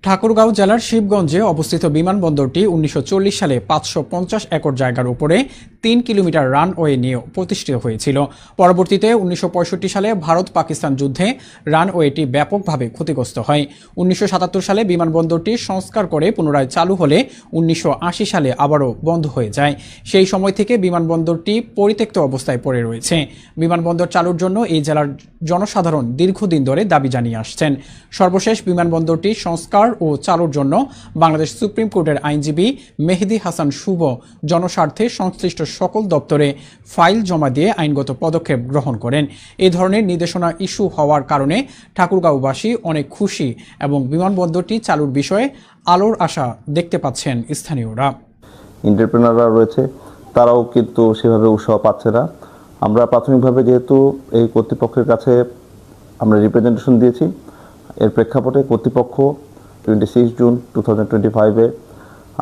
ঠাকুরগাঁও জেলার শিবগঞ্জে অবস্থিত বিমানবন্দরটি ১৯৪০ সালে ৫৫০ একর জায়গার উপরে ৩ কিলোমিটার রানওয়ে নিয়ে প্রতিষ্ঠিত হয়েছিল। পরবর্তীতে ১৯৬৫ সালে ভারত পাকিস্তান যুদ্ধে রানওয়েটি ব্যাপকভাবে ক্ষতিগ্রস্ত হয়। ১৯৭৭ সালে বিমানবন্দরটি সংস্কার করে পুনরায় চালু হলে ১৯৮০ সালে আবারও বন্ধ হয়ে যায়। সেই সময় থেকে বিমানবন্দরটি পরিত্যক্ত অবস্থায় পড়ে রয়েছে। বিমানবন্দর চালুর জন্য এই জেলার জনসাধারণ দীর্ঘদিন ধরে দাবি জানিয়ে আসছেন। সর্বশেষ বিমানবন্দরটি সংস্কার ও চালুর জন্য বাংলাদেশ সুপ্রিম কোর্টের আইনজীবী মেহেদী হাসান শুভ জনস্বার্থে সংশ্লিষ্ট সকল দপ্তরে ফাইল জমা দিয়ে আইনগত পদক্ষেপ গ্রহণ করেন। এই ধরনের নির্দেশনা ইস্যু হওয়ার কারণে ঠাকুরগাঁওবাসী অনেক খুশি এবং বিমানবন্দরটি চালুর বিষয়ে আলোর আশা দেখতে পাচ্ছেন স্থানীয়রা। এন্টারপ্রেনাররা রয়েছে, তারাও কিন্তু সেভাবে উৎসাহ পাচ্ছে না। আমরা প্রাথমিকভাবে যেহেতু এই কর্তৃপক্ষের কাছে আমরা রিপ্রেজেন্টেশন দিয়েছি, এর প্রেক্ষাপটে কর্তৃপক্ষ 26 June 2025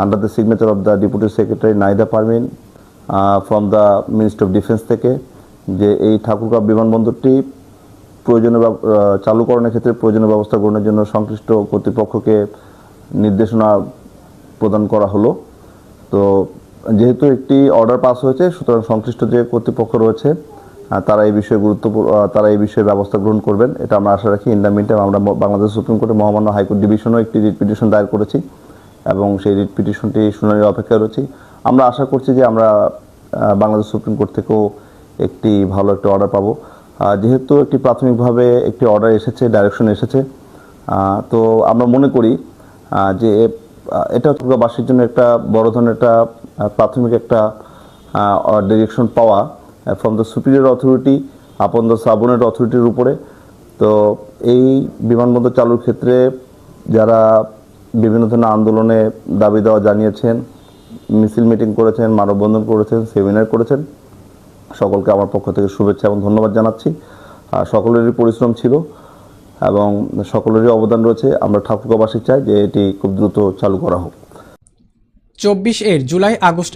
under the signature of the deputy secretary নাইদা Parmin from the ministry of defence থেকে যে এই ঠাকুরগাঁও বিমানবন্দরটি প্রয়োজনীয় চালুকরণের ক্ষেত্রে প্রয়োজনীয় ব্যবস্থা গ্রহণের জন্য সংশ্লিষ্ট কর্তৃপক্ষকে নির্দেশনা প্রদান করা হলো। তো যেহেতু একটি অর্ডার পাস হয়েছে, সুতরাং সংশ্লিষ্ট যে কর্তৃপক্ষ রয়েছে তারা এই বিষয়ে তারা এই বিষয়ে ব্যবস্থা গ্রহণ করবেন, এটা আমরা আশা রাখি। ইন দ্য মিন টাইম আমরা বাংলাদেশ সুপ্রিম কোর্টে মহামান্য হাইকোর্ট ডিভিশনও একটি রিট পিটিশন দায়ের করেছি এবং সেই রিট পিটিশনটি শুনানির অপেক্ষায় রয়েছি। আমরা আশা করছি যে আমরা বাংলাদেশ সুপ্রিম কোর্ট থেকেও একটি ভালো একটা অর্ডার পাবো। যেহেতু একটি প্রাথমিকভাবে একটি অর্ডার এসেছে, ডাইরেকশন এসেছে, তো আমরা মনে করি যে এটা ঠাকুরগাঁওবাসীর জন্য একটা বড় ধরনের একটা প্রাথমিক একটা ডিরেকশন পাওয়া from the superior authority upon the subordinate অথরিটির উপরে। তো এই বিমানবন্দর চালুর ক্ষেত্রে যারা বিভিন্ন ধরনের আন্দোলনে দাবি দেওয়া জানিয়েছেন, মিছিল মিটিং করেছেন, মানববন্ধন করেছেন, সেমিনার করেছেন, সকলকে আমার পক্ষ থেকে শুভেচ্ছা এবং ধন্যবাদ জানাচ্ছি। সকলেরই পরিশ্রম ছিল এবং সকলেরই অবদান রয়েছে। আমরা ঠাকুরগাঁওবাসী চাই যে এটি খুব দ্রুত চালু করা হোক। 24 জুলাই আগস্ট